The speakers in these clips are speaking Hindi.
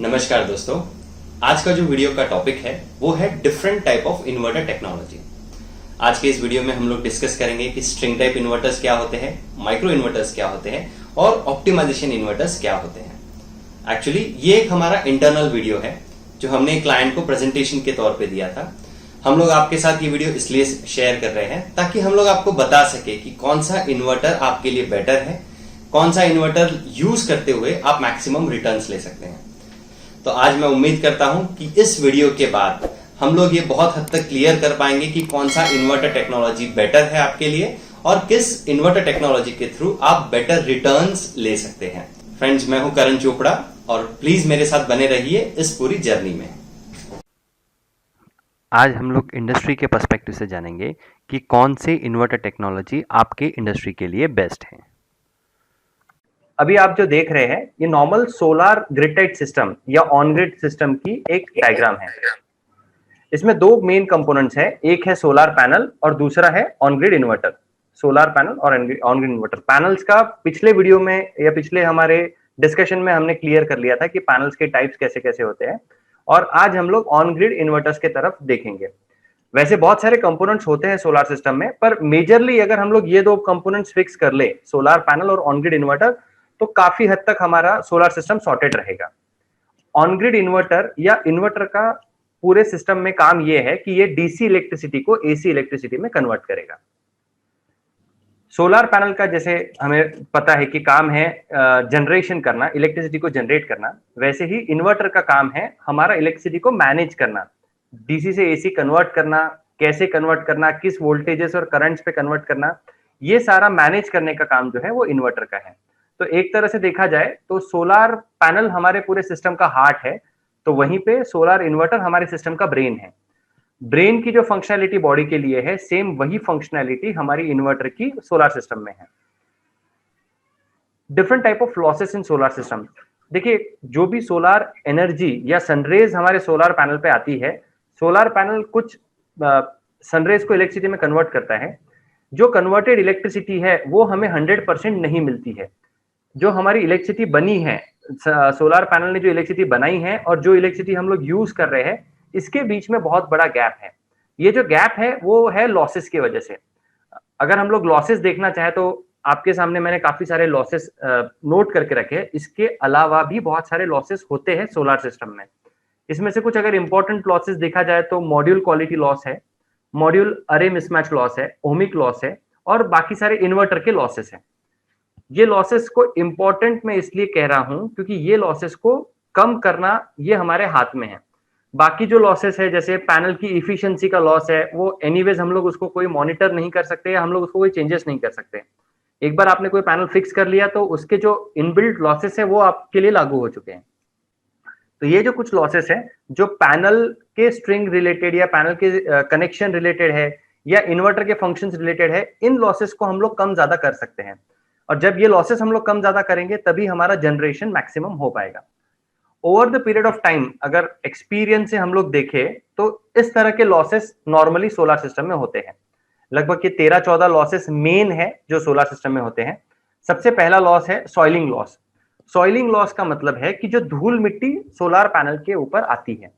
नमस्कार दोस्तों। आज का जो वीडियो का टॉपिक है वो है different type of inverter technology. आज के इस वीडियो में हम लोग डिस्कस करेंगे कि स्ट्रिंग टाइप इन्वर्टर्स क्या होते हैं, माइक्रो इन्वर्टर्स क्या होते हैं और ऑप्टिमाइजेशन इन्वर्टर्स क्या होते हैं। एक्चुअली ये एक हमारा इंटरनल वीडियो है जो हमने क्लाइंट को प्रेजेंटेशन के तौर पे दिया था। हम लोग आपके साथ ये वीडियो इसलिए शेयर कर रहे हैं ताकि हम लोग आपको बता सके कि कौन सा इन्वर्टर आपके लिए बेटर है, कौन सा इन्वर्टर यूज करते हुए आप मैक्सिमम रिटर्न्स ले सकते हैं। तो आज मैं उम्मीद करता हूं कि इस वीडियो के बाद हम लोग ये बहुत हद तक क्लियर कर पाएंगे कि कौन सा इन्वर्टर टेक्नोलॉजी बेटर है आपके लिए और किस इन्वर्टर टेक्नोलॉजी के थ्रू आप बेटर रिटर्न्स ले सकते हैं। फ्रेंड्स, मैं हूं करण चोपड़ा और प्लीज मेरे साथ बने रहिए इस पूरी जर्नी में। आज हम लोग इंडस्ट्री के पर्सपेक्टिव से जानेंगे कि कौन से इन्वर्टर टेक्नोलॉजी आपके इंडस्ट्री के लिए बेस्ट है। अभी आप जो देख रहे हैं ये normal solar grid tied system या ऑन ग्रिड सिस्टम की एक डायग्राम है। इसमें दो मेन कंपोनेंट्स हैं, एक है सोलार पैनल और दूसरा है on grid inverter. Solar panel और ऑन ग्रिड इन्वर्टर। पैनल्स का पिछले वीडियो में या पिछले हमारे डिस्कशन में हमने क्लियर कर लिया था कि पैनल्स के टाइप्स कैसे कैसे होते हैं, और आज हम लोग ऑन ग्रिड इन्वर्टर्स के तरफ देखेंगे। वैसे बहुत सारे कंपोनेंट्स होते हैं सोलार सिस्टम में, पर मेजरली अगर हम लोग ये दो कंपोनेंट्स फिक्स कर ले, सोलार पैनल और ऑन ग्रिड इन्वर्टर, तो काफी हद तक हमारा सोलर सिस्टम सॉर्टेड रहेगा। ऑन ग्रिड इन्वर्टर या इन्वर्टर का पूरे सिस्टम में काम यह है कि ये डीसी इलेक्ट्रिसिटी को एसी इलेक्ट्रिसिटी में कन्वर्ट करेगा। सोलर पैनल का जैसे हमें पता है कि काम है जनरेशन करना, इलेक्ट्रिसिटी को जनरेट करना, वैसे ही इन्वर्टर का काम है हमारा इलेक्ट्रिसिटी को मैनेज करना, डीसी से एसी कन्वर्ट करना, कैसे कन्वर्ट करना, किस वोल्टेजेस और करंट्स पे कन्वर्ट करना, ये सारा मैनेज करने का काम जो है वो इन्वर्टर का है। तो एक तरह से देखा जाए तो सोलार पैनल हमारे पूरे सिस्टम का हार्ट है, तो वहीं पे सोलार इन्वर्टर हमारे सिस्टम का ब्रेन है। ब्रेन की जो फंक्शनैलिटी बॉडी के लिए है, सेम वही फंक्शनैलिटी हमारी इन्वर्टर की सोलार सिस्टम में है। Different type of losses in solar system. देखिए, जो भी सोलार एनर्जी या सनरेज हमारे सोलार पैनल पे आती है, सोलार पैनल कुछ सनरेज को इलेक्ट्रिसिटी में कन्वर्ट करता है। जो कन्वर्टेड इलेक्ट्रिसिटी है वो हमें 100% नहीं मिलती है। जो हमारी इलेक्ट्रिसिटी बनी है, सोलार पैनल ने जो इलेक्ट्रिसिटी बनाई है और जो इलेक्ट्रिसिटी हम लोग यूज कर रहे हैं, इसके बीच में बहुत बड़ा गैप है। ये जो गैप है वो है लॉसेस की वजह से। अगर हम लोग लॉसेस देखना चाहें तो आपके सामने मैंने काफी सारे लॉसेस नोट करके रखे हैं। इसके अलावा भी बहुत सारे लॉसेस होते हैं सोलार सिस्टम में। इसमें से कुछ अगर इंपॉर्टेंट लॉसेस देखा जाए तो मॉड्यूल क्वालिटी लॉस है, मॉड्यूल अरे मिसमैच लॉस है, ओमिक लॉस है, और बाकी सारे इन्वर्टर के लॉसेस हैं। ये लॉसेस को इंपॉर्टेंट मैं इसलिए कह रहा हूं क्योंकि ये लॉसेस को कम करना ये हमारे हाथ में है। बाकी जो लॉसेस है, जैसे पैनल की इफिशिएंसी का लॉस है, वो एनीवेज हम लोग उसको कोई मॉनिटर नहीं कर सकते या हम लोग उसको कोई चेंजेस नहीं कर सकते। एक बार आपने कोई पैनल फिक्स कर लिया तो उसके जो इनबिल्ट लॉसेस है वो आपके लिए लागू हो चुके हैं। तो ये जो कुछ लॉसेस है जो पैनल के स्ट्रिंग रिलेटेड या पैनल के कनेक्शन रिलेटेड है या इन्वर्टर के फंक्शंस रिलेटेड है, इन लॉसेस को हम लोग कम ज्यादा कर सकते हैं। और जब ये लॉसेस हम लोग कम ज्यादा करेंगे तभी हमारा जनरेशन मैक्सिमम हो पाएगा। Over the period of time अगर एक्सपीरियंस से हम लोग देखें तो इस तरह के लॉसेस नॉर्मली सोलर सिस्टम में होते हैं। लगभग ये 13-14 लॉसेस मेन है जो सोलर सिस्टम में होते हैं। सबसे पहला लॉस है सॉइलिंग लॉस। सॉइलिंग लॉस का मतलब है कि जो धूल मिट्टी सोलर पैनल के ऊपर आती है।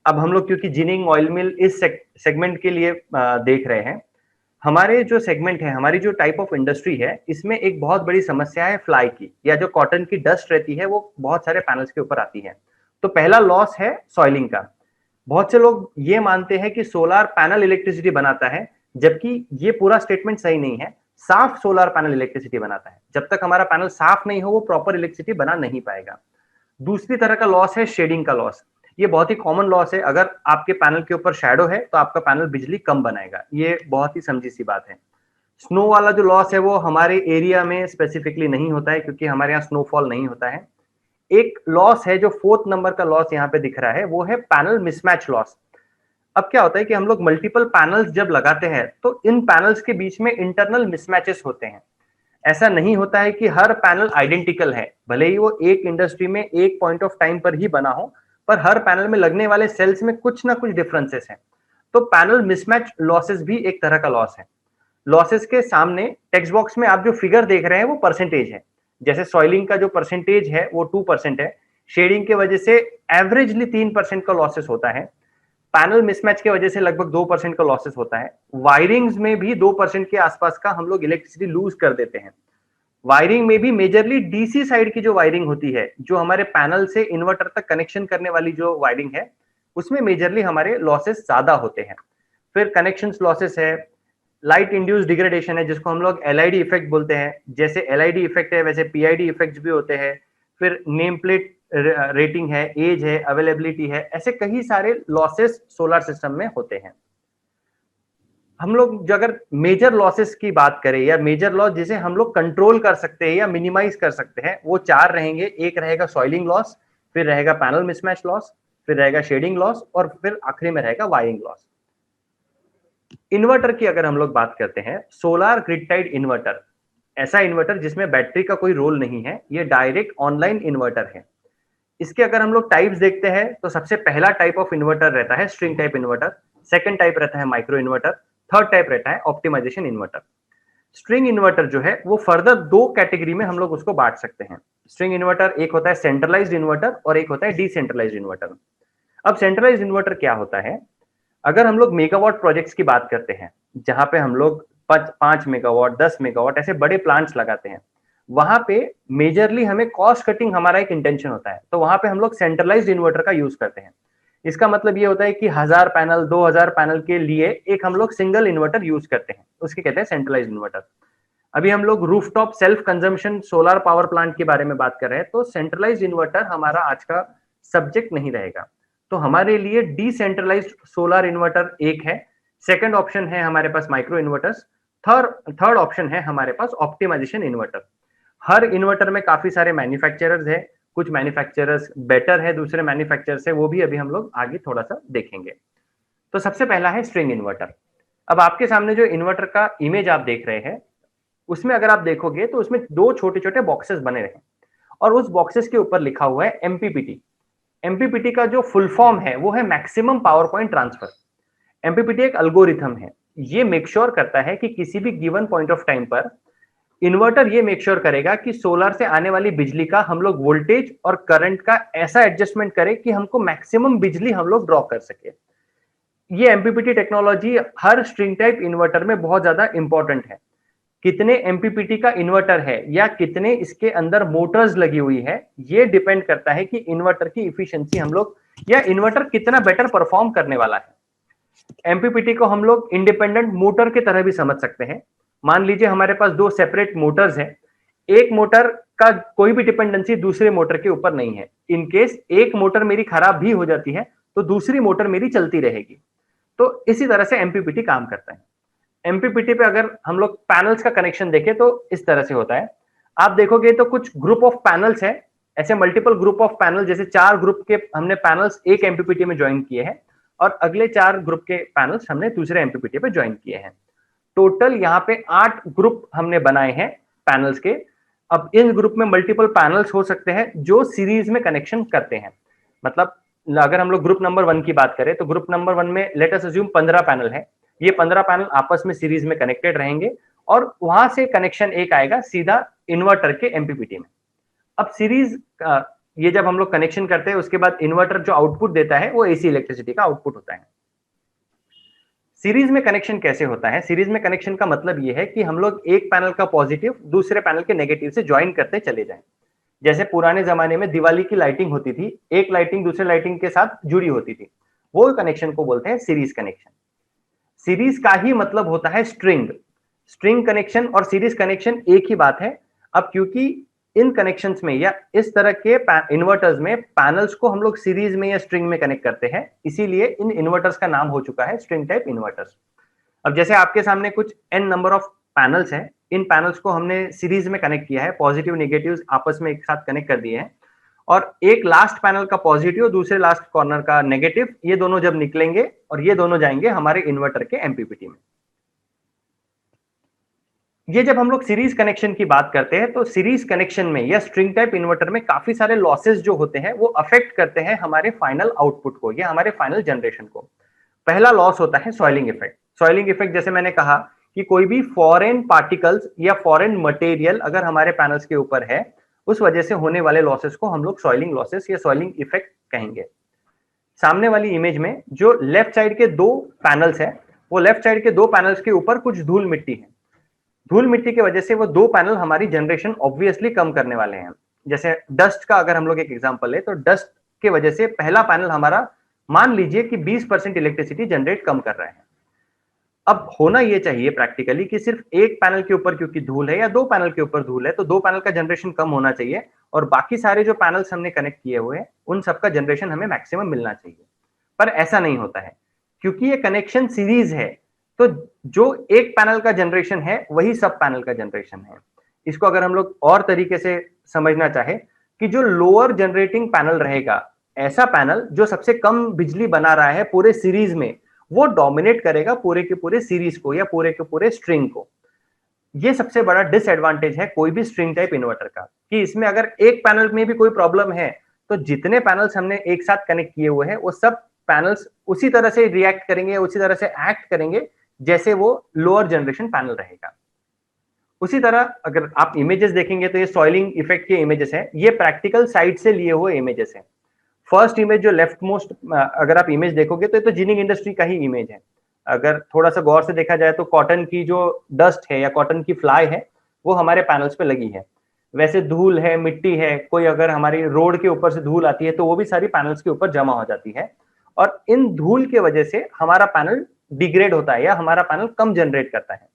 अब हम लोग क्योंकि जिनिंग ऑयल मिल इस सेगमेंट के लिए देख रहे हैं, हमारे जो सेगमेंट है, हमारी जो टाइप ऑफ इंडस्ट्री है, इसमें एक बहुत बड़ी समस्या है फ्लाई की, या जो कॉटन की डस्ट रहती है वो बहुत सारे पैनल्स के ऊपर आती है। तो पहला लॉस है सॉइलिंग का। बहुत से लोग ये मानते हैं कि सोलर पैनल इलेक्ट्रिसिटी बनाता है, जबकि ये पूरा स्टेटमेंट सही नहीं है। साफ सोलर पैनल इलेक्ट्रिसिटी बनाता है। जब तक हमारा पैनल साफ नहीं हो वो प्रॉपर इलेक्ट्रिसिटी बना नहीं पाएगा। दूसरी तरह का लॉस है शेडिंग का लॉस। ये बहुत ही कॉमन लॉस है। अगर आपके पैनल के ऊपर शैडो है तो आपका पैनल बिजली कम बनाएगा। ये बहुत ही समझी सी बात है। स्नो वाला जो लॉस है वो हमारे एरिया में स्पेसिफिकली नहीं होता है क्योंकि हमारे यहाँ स्नोफॉल नहीं होता है। एक लॉस है जो 4th नंबर का लॉस यहाँ पे दिख रहा है, वो है पैनल मिसमैच लॉस। अब क्या होता है कि हम लोग मल्टीपल पैनल्स जब लगाते हैं तो इन पैनल्स के बीच में इंटरनल मिसमैचेस होते हैं। ऐसा नहीं होता है कि हर पैनल आइडेंटिकल है, भले ही वो एक इंडस्ट्री में एक पॉइंट ऑफ टाइम पर ही बना हो, पर हर पैनल में लगने वाले सेल्स में कुछ ना कुछ डिफरेंसेस हैं। तो पैनल मिसमैच लॉसेस भी एक तरह का लॉस है। लॉसेस के सामने टेक्स्ट बॉक्स में आप जो फिगर देख रहे हैं वो परसेंटेज है। जैसे सॉइलिंग का जो परसेंटेज है वो 2% है, शेडिंग की वजह से एवरेजली 3% का लॉसेस होता है, पैनल मिसमैच की वजह से लगभग 2% का लॉसेस होता है, वायरिंग्स में भी 2% के आसपास का हम लोग इलेक्ट्रिसिटी लूज कर देते हैं। वायरिंग में भी मेजरली डीसी साइड की जो वायरिंग होती है, जो हमारे पैनल से इन्वर्टर तक कनेक्शन करने वाली जो वायरिंग है, उसमें मेजरली हमारे लॉसेस ज्यादा होते हैं। फिर कनेक्शंस लॉसेस है, लाइट इंड्यूस डिग्रेडेशन है जिसको हम लोग एलआईडी इफेक्ट बोलते हैं। जैसे एलआईडी इफेक्ट है वैसे पीआईडी इफेक्ट्स भी होते हैं। फिर नेम प्लेट रेटिंग है, एज है, अवेलेबिलिटी है, ऐसे कई सारे लॉसेस सोलर सिस्टम में होते हैं। हम लोग जो अगर मेजर लॉसेस की बात करें या मेजर लॉस जिसे हम लोग कंट्रोल कर सकते हैं या मिनिमाइज कर सकते हैं, वो 4 रहेंगे। एक रहेगा सॉइलिंग लॉस, फिर रहेगा पैनल मिसमैच लॉस, फिर रहेगा शेडिंग लॉस और फिर आखिरी में रहेगा वायरिंग लॉस। इन्वर्टर की अगर हम लोग बात करते हैं, सोलर ग्रिड टाइड इन्वर्टर, ऐसा इन्वर्टर जिसमें बैटरी का कोई रोल नहीं है, ये डायरेक्ट ऑनलाइन इन्वर्टर है। इसके अगर हम लोग टाइप्स देखते हैं तो सबसे पहला टाइप ऑफ इन्वर्टर रहता है string type inverter, second type रहता है माइक्रो इन्वर्टर, थर्ड टाइप रहता है ऑप्टिमाइजेशन इन्वर्टर। स्ट्रिंग इन्वर्टर जो है वो फर्दर 2 कैटेगरी में हम लोग उसको बांट सकते हैं। स्ट्रिंग इन्वर्टर एक होता है सेंट्रलाइज्ड इन्वर्टर और एक होता है डिसेंट्रलाइज्ड इन्वर्टर। अब सेंट्रलाइज्ड इन्वर्टर क्या होता है? अगर हम लोग मेगावाट प्रोजेक्ट्स की बात करते हैं, जहां पे हम लोग 5 मेगावाट 10 मेगावाट ऐसे बड़े प्लांट्स लगाते हैं, वहां पे मेजरली हमें कॉस्ट कटिंग हमारा एक इंटेंशन होता है, तो वहां पे हम लोग सेंट्रलाइज्ड इन्वर्टर का यूज करते हैं। इसका मतलब ये होता है कि 1000 पैनल 2000 पैनल के लिए एक हम लोग सिंगल इन्वर्टर यूज करते हैं, उसके कहते हैं सेंट्रलाइज्ड इन्वर्टर। अभी हम लोग rooftop self consumption solar power plant के बारे में बात कर रहे हैं, तो सेंट्रलाइज्ड इन्वर्टर हमारा आज का सब्जेक्ट नहीं रहेगा। तो हमारे लिए डिसेंट्रलाइज्ड सोलर इन्वर्टर एक है, सेकंड ऑप्शन है हमारे पास माइक्रो इन्वर्टर्स, थर्ड ऑप्शन है हमारे पास ऑप्टिमाइजेशन इन्वर्टर। हर इन्वर्टर में काफी सारे मैन्युफैक्चरर्स है, कुछ मैन्युफैक्चरर्स बेटर है दूसरे मैन्युफैक्चरर से, वो भी अभी हम लोग आगे थोड़ा सा देखेंगे। तो सबसे पहला है स्ट्रिंग इन्वर्टर। अब आपके सामने जो इन्वर्टर का इमेज आप देख रहे हैं, उसमें अगर आप देखोगे तो उसमें 2 छोटे छोटे बॉक्सेस बने रहे और उस बॉक्सेस के ऊपर लिखा हुआ है एमपीपीटी। एमपीपीटी का जो फुल फॉर्म है वो है maximum power point transfer. MPPT एक एल्गोरिथम है, ये मेक श्योर करता है कि किसी भी गिवन पॉइंट ऑफ टाइम पर इन्वर्टर ये मेक श्योर करेगा कि सोलर से आने वाली बिजली का हम लोग वोल्टेज और करंट का ऐसा एडजस्टमेंट करें कि हमको मैक्सिमम बिजली हम लोग ड्रॉ कर सके। ये एमपीपीटी टेक्नोलॉजी हर स्ट्रिंग टाइप इन्वर्टर में बहुत ज्यादा इंपॉर्टेंट है। कितने एमपीपीटी का इन्वर्टर है या कितने इसके अंदर मोटर्स लगी हुई है, ये डिपेंड करता है कि इन्वर्टर की इफिशियंसी हम लोग या इन्वर्टर कितना बेटर परफॉर्म करने वाला है। एमपीपीटी को हम लोग इंडिपेंडेंट मोटर की तरह भी समझ सकते हैं। मान लीजिए हमारे पास 2 सेपरेट मोटर्स हैं, एक मोटर का कोई भी डिपेंडेंसी दूसरे मोटर के ऊपर नहीं है। इन केस एक मोटर मेरी खराब भी हो जाती है तो दूसरी मोटर मेरी चलती रहेगी। तो इसी तरह से एमपीपीटी काम करता है। एमपीपीटी पे अगर हम लोग पैनल्स का कनेक्शन देखें तो इस तरह से होता है। आप देखोगे तो कुछ ग्रुप ऑफ पैनल्स है, ऐसे मल्टीपल ग्रुप ऑफ पैनल, जैसे 4 ग्रुप के हमने पैनल्स एक एमपीपीटी में ज्वाइन किए हैं और अगले 4 ग्रुप के पैनल्स हमने दूसरे एमपीपीटी पे ज्वाइन किए हैं। टोटल यहाँ पे 8 ग्रुप हमने बनाए हैं पैनल्स के। अब इन ग्रुप में मल्टीपल पैनल्स हो सकते हैं जो सीरीज में कनेक्शन करते हैं। मतलब अगर हम लोग ग्रुप नंबर 1 की बात करें तो ग्रुप नंबर 1 में लेट अस अज्यूम 15 पैनल है। ये 15 पैनल आपस में सीरीज में कनेक्टेड रहेंगे और वहां से कनेक्शन एक आएगा सीधा इन्वर्टर के एमपीपीटी में। अब सीरीज ये जब हम लोग कनेक्शन करते हैं उसके बाद इन्वर्टर जो आउटपुट देता है वो एसी इलेक्ट्रिसिटी का आउटपुट होता है। सीरीज में कनेक्शन कैसे होता है? सीरीज में कनेक्शन का मतलब ये है कि हम लोग एक पैनल का पॉजिटिव दूसरे पैनल के नेगेटिव से ज्वाइन करते चले जाएं। जैसे पुराने जमाने में दिवाली की लाइटिंग होती थी, एक लाइटिंग दूसरे लाइटिंग के साथ जुड़ी होती थी, वो कनेक्शन को बोलते हैं सीरीज कनेक्शन। सीरीज का ही मतलब होता है स्ट्रिंग कनेक्शन और सीरीज कनेक्शन एक ही बात है। अब क्योंकि इन कनेक्शंस में या इस तरह के इन्वर्टर्स में पैनल्स को हम लोग सीरीज में या स्ट्रिंग में कनेक्ट करते हैं, इसीलिए इन इन्वर्टर्स का नाम हो चुका है स्ट्रिंग टाइप इन्वर्टर्स। अब जैसे आपके सामने कुछ n नंबर ऑफ पैनल्स हैं, इन पैनल्स को हमने सीरीज में कनेक्ट किया है, पॉजिटिव नेगेटिव आपस में एक साथ कनेक्ट कर दिए हैं और एक लास्ट पैनल का पॉजिटिव दूसरे लास्ट कॉर्नर का नेगेटिव, ये दोनों जब निकलेंगे और ये दोनों जाएंगे हमारे इन्वर्टर के एमपीपीटी में। ये जब हम लोग सीरीज कनेक्शन की बात करते हैं तो सीरीज कनेक्शन में या स्ट्रिंग टाइप इन्वर्टर में काफी सारे लॉसेस जो होते हैं वो अफेक्ट करते हैं हमारे फाइनल आउटपुट को या हमारे फाइनल जनरेशन को। पहला लॉस होता है सॉइलिंग इफेक्ट। सॉइलिंग इफेक्ट जैसे मैंने कहा कि कोई भी फॉरेन पार्टिकल्स या फॉरेन मटेरियल अगर हमारे पैनल्स के ऊपर है, उस वजह से होने वाले लॉसेस को हम लोग सॉइलिंग लॉसेस या सॉइलिंग इफेक्ट कहेंगे। सामने वाली इमेज में जो लेफ्ट साइड के दो पैनल्स है, वो लेफ्ट साइड के दो पैनल्स के ऊपर कुछ धूल मिट्टी है। धूल मिट्टी की वजह से वो दो पैनल हमारी जनरेशन ऑब्वियसली कम करने वाले हैं। जैसे डस्ट का अगर हम लोग एक एग्जांपल ले, तो डस्ट के वजह से पहला पैनल हमारा मान लीजिए कि 20% इलेक्ट्रिसिटी जनरेट कम कर रहा है। अब होना ये चाहिए प्रैक्टिकली कि सिर्फ एक पैनल के ऊपर क्योंकि धूल है या दो पैनल के ऊपर धूल है, तो दो पैनल का जनरेशन कम होना चाहिए और बाकी सारे जो पैनल्स हमने कनेक्ट किए हुए हैं उन सबका जनरेशन हमें मैक्सिमम मिलना चाहिए। पर ऐसा नहीं होता है क्योंकि ये कनेक्शन सीरीज है, तो जो एक पैनल का जनरेशन है वही सब पैनल का जनरेशन है। इसको अगर हम लोग और तरीके से समझना चाहे कि जो लोअर जनरेटिंग पैनल रहेगा, ऐसा पैनल जो सबसे कम बिजली बना रहा है पूरे सीरीज में, वो डोमिनेट करेगा पूरे के पूरे सीरीज को या पूरे के पूरे स्ट्रिंग को। ये सबसे बड़ा डिसएडवांटेज है कोई भी स्ट्रिंग टाइप इन्वर्टर का, कि इसमें अगर एक पैनल में भी कोई प्रॉब्लम है तो जितने पैनल्स हमने एक साथ कनेक्ट किए हुए हैं वो सब पैनल्स उसी तरह से रिएक्ट करेंगे, उसी तरह से एक्ट करेंगे जैसे वो लोअर जनरेशन पैनल रहेगा। उसी तरह अगर आप इमेजेस देखेंगे तो ये सॉइलिंग इफेक्ट के इमेजेस हैं, ये प्रैक्टिकल साइट से लिए हुए इमेजेस हैं। फर्स्ट इमेज जो लेफ्ट मोस्ट अगर आप इमेज देखोगे तो ये तो जिनिंग इंडस्ट्री का ही इमेज है। अगर थोड़ा सा गौर से देखा जाए तो कॉटन की जो डस्ट है या कॉटन की फ्लाई है वो हमारे पैनल्स पे लगी है। वैसे धूल है, मिट्टी है, कोई अगर हमारी रोड के ऊपर से धूल आती है तो वो भी सारी पैनल्स के ऊपर जमा हो जाती है और इन धूल के वजह से हमारा पैनल डिग्रेड होता है या हमारा पैनल कम जनरेट करता है।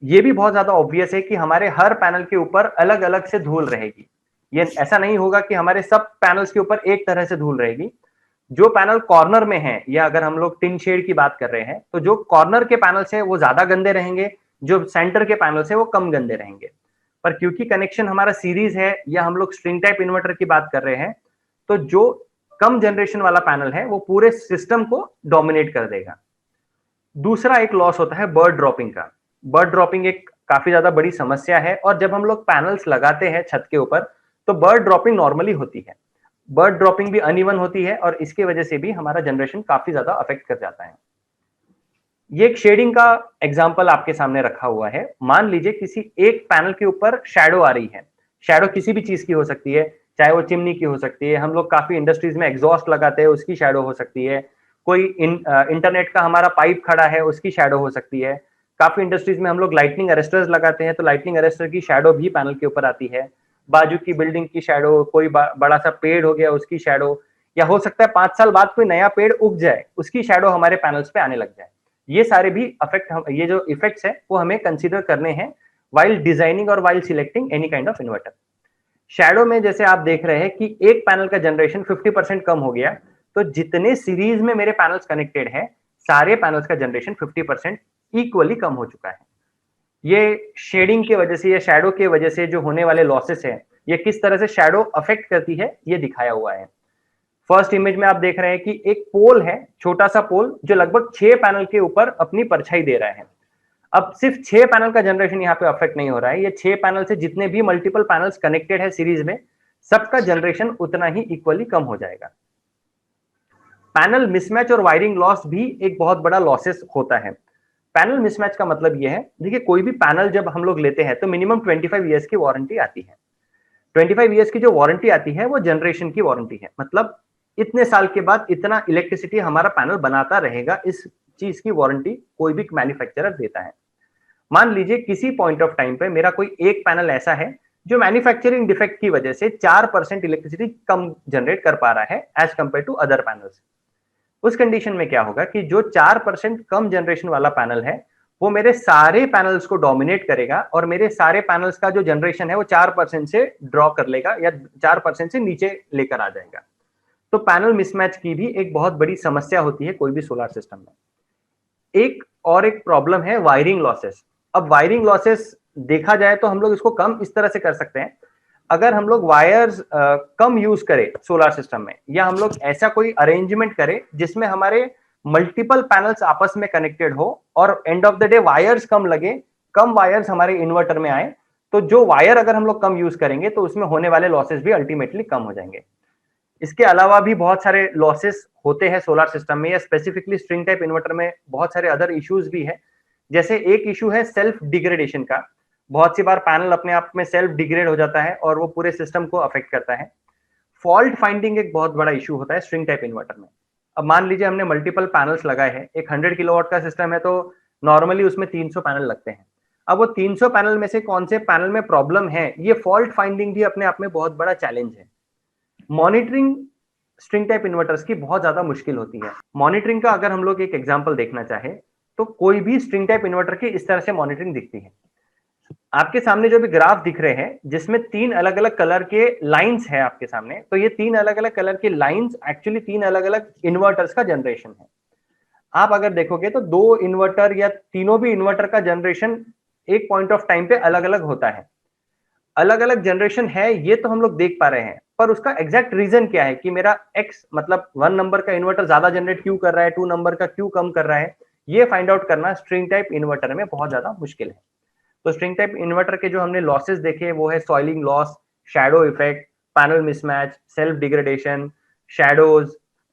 ये भी बहुत ज्यादा ऑब्वियस है कि हमारे हर पैनल के ऊपर अलग अलग से धूल रहेगी। ये ऐसा नहीं होगा कि हमारे सब पैनल्स के ऊपर एक तरह से धूल रहेगी। जो पैनल कॉर्नर में है या अगर हम लोग टिन शेड की बात कर रहे हैं तो जो कॉर्नर के पैनल्स है वो ज्यादा गंदे रहेंगे, जो सेंटर के पैनल्स है वो कम गंदे रहेंगे। पर क्योंकि कनेक्शन हमारा सीरीज है या हम लोग स्ट्रिंग टाइप इन्वर्टर की बात कर रहे हैं, तो जो कम जनरेशन वाला पैनल है वो पूरे सिस्टम को डोमिनेट कर देगा। दूसरा एक लॉस होता है बर्ड ड्रॉपिंग का। बर्ड ड्रॉपिंग एक काफी ज्यादा बड़ी समस्या है और जब हम लोग पैनल्स लगाते हैं छत के ऊपर तो बर्ड ड्रॉपिंग नॉर्मली होती है। बर्ड ड्रॉपिंग भी अनइवन होती है और इसकी वजह से भी हमारा जनरेशन काफी ज्यादा अफेक्ट कर जाता है। ये एक शेडिंग का एग्जांपल आपके सामने रखा हुआ है। मान लीजिए किसी एक पैनल के ऊपर शैडो आ रही है। शैडो किसी भी चीज की हो सकती है, चाहे वो चिमनी की हो सकती है, हम लोग काफी इंडस्ट्रीज में एग्जॉस्ट लगाते हैं उसकी शैडो हो सकती है, कोई इंटरनेट का हमारा पाइप खड़ा है उसकी शैडो हो सकती है। काफी इंडस्ट्रीज में हम लोग लाइटनिंग अरेस्टर्स लगाते हैं तो लाइटनिंग अरेस्टर की शैडो भी पैनल के ऊपर आती है। बाजू की बिल्डिंग की शैडो, कोई बड़ा सा पेड़ हो गया उसकी शैडो, या हो सकता है 5 साल बाद कोई नया पेड़ उग जाए उसकी शैडो हमारे पैनल्स पे आने लग जाए। ये सारे भी ये जो इफेक्ट्स है वो हमें कंसीडर करने हैं वाइल डिजाइनिंग और while selecting any kind of inverter. Shadow में जैसे आप देख रहे हैं कि एक पैनल का जनरेशन 50% कम हो गया, तो जितने सीरीज में मेरे पैनल्स कनेक्टेड है सारे पैनल्स का जनरेशन 50% इक्वली कम हो चुका है। ये शेडिंग की वजह से या शैडो के वजह से जो होने वाले लॉसेस हैं, ये किस तरह से शैडो अफेक्ट करती है ये दिखाया हुआ है। फर्स्ट इमेज में आप देख रहे हैं कि एक पोल है, छोटा सा पोल जो लगभग 6 पैनल के ऊपर अपनी परछाई दे रहा है। अब सिर्फ 6 पैनल का जनरेशन यहाँ पे अफेक्ट नहीं हो रहा है, ये 6 पैनल से जितने भी मल्टीपल पैनल्स कनेक्टेड है सीरीज में, सबका जनरेशन उतना ही इक्वली कम हो जाएगा। पैनल मिसमैच और वायरिंग लॉस भी एक बहुत बड़ा लॉसेस होता है। पैनल मिसमैच का मतलब यह है, देखिए कोई भी पैनल जब हम लोग लेते हैं तो मिनिमम 25 ईयर्स की वारंटी आती है। 25 ईयर्स की जो वारंटी आती है वो जनरेशन की वारंटी है, मतलब इतने साल के बाद इतना इलेक्ट्रिसिटी हमारा पैनल बनाता रहेगा, इस चीज की वारंटी कोई भी मैन्युफैक्चरर देता है। मान लीजिए किसी पॉइंट ऑफ टाइम पे मेरा कोई एक पैनल ऐसा है जो मैन्युफैक्चरिंग डिफेक्ट की वजह से 4% इलेक्ट्रिसिटी कम जनरेट कर पा रहा है as compared to other panels. उस कंडीशन में क्या होगा कि जो 4% कम जनरेशन वाला पैनल है वो मेरे सारे पैनल्स को डोमिनेट करेगा और मेरे सारे पैनल्स का जो जनरेशन है वो 4% से ड्रॉ कर लेगा या 4% से नीचे लेकर आ जाएगा। तो पैनल मिसमैच की भी एक बहुत बड़ी समस्या होती है कोई भी सोलर सिस्टम में। एक प्रॉब्लम है वायरिंग लॉसेस। अब वायरिंग लॉसेस देखा जाए तो हम लोग इसको कम इस तरह से कर सकते हैं, अगर हम लोग वायर्स कम यूज करें सोलर सिस्टम में, या हम लोग ऐसा कोई अरेंजमेंट करें जिसमें हमारे मल्टीपल पैनल्स आपस में कनेक्टेड हो और end of the day wires कम लगे, कम वायर्स हमारे इन्वर्टर में आए, तो जो वायर अगर हम लोग कम यूज करेंगे तो उसमें होने वाले लॉसेस भी अल्टीमेटली कम हो जाएंगे। इसके अलावा भी बहुत सारे लॉसेस होते हैं सोलर सिस्टम में या स्पेसिफिकली स्ट्रिंग टाइप इन्वर्टर में बहुत सारे अदर इश्यूज भी है। जैसे एक इशू है सेल्फ डिग्रेडेशन का, बहुत सी बार पैनल अपने आप में सेल्फ डिग्रेड हो जाता है और वो पूरे सिस्टम को अफेक्ट करता है। फॉल्ट फाइंडिंग एक बहुत बड़ा इशू होता है स्ट्रिंग टाइप इन्वर्टर में। अब मान लीजिए हमने मल्टीपल पैनल्स लगाए हैं, एक 100 किलोवाट का सिस्टम है तो नॉर्मली उसमें 300 पैनल लगते हैं। अब वो 300 पैनल में से कौन से पैनल में प्रॉब्लम है, ये फॉल्ट फाइंडिंग भी अपने आप में बहुत बड़ा चैलेंज है। मॉनिटरिंग स्ट्रिंग टाइप इन्वर्टर्स की बहुत ज्यादा मुश्किल होती है। मॉनिटरिंग का अगर हम लोग एक एग्जांपल देखना चाहे तो कोई भी स्ट्रिंग टाइप इन्वर्टर की इस तरह से मॉनिटरिंग दिखती है। आपके सामने जो भी ग्राफ दिख रहे हैं जिसमें 3 अलग अलग कलर के लाइंस है आपके सामने, तो ये 3 अलग अलग कलर के लाइंस एक्चुअली 3 अलग अलग इन्वर्टर्स का जनरेशन है। आप अगर देखोगे तो 2 इन्वर्टर या तीनों भी इन्वर्टर का जनरेशन एक पॉइंट ऑफ टाइम पे अलग अलग होता है। अलग अलग जनरेशन है ये तो हम लोग देख पा रहे हैं, पर उसका एग्जैक्ट रीजन क्या है कि मेरा एक्स मतलब 1 नंबर का इन्वर्टर ज्यादा जनरेट क्यों कर रहा है, 2 नंबर का क्यों कम कर रहा है, ये फाइंड आउट करना स्ट्रिंग टाइप इन्वर्टर में बहुत ज्यादा मुश्किल है। तो स्ट्रिंग टाइप इन्वर्टर के जो हमने लॉसेस देखे वो है soiling loss, shadow effect, panel mismatch, self degradation, shadows,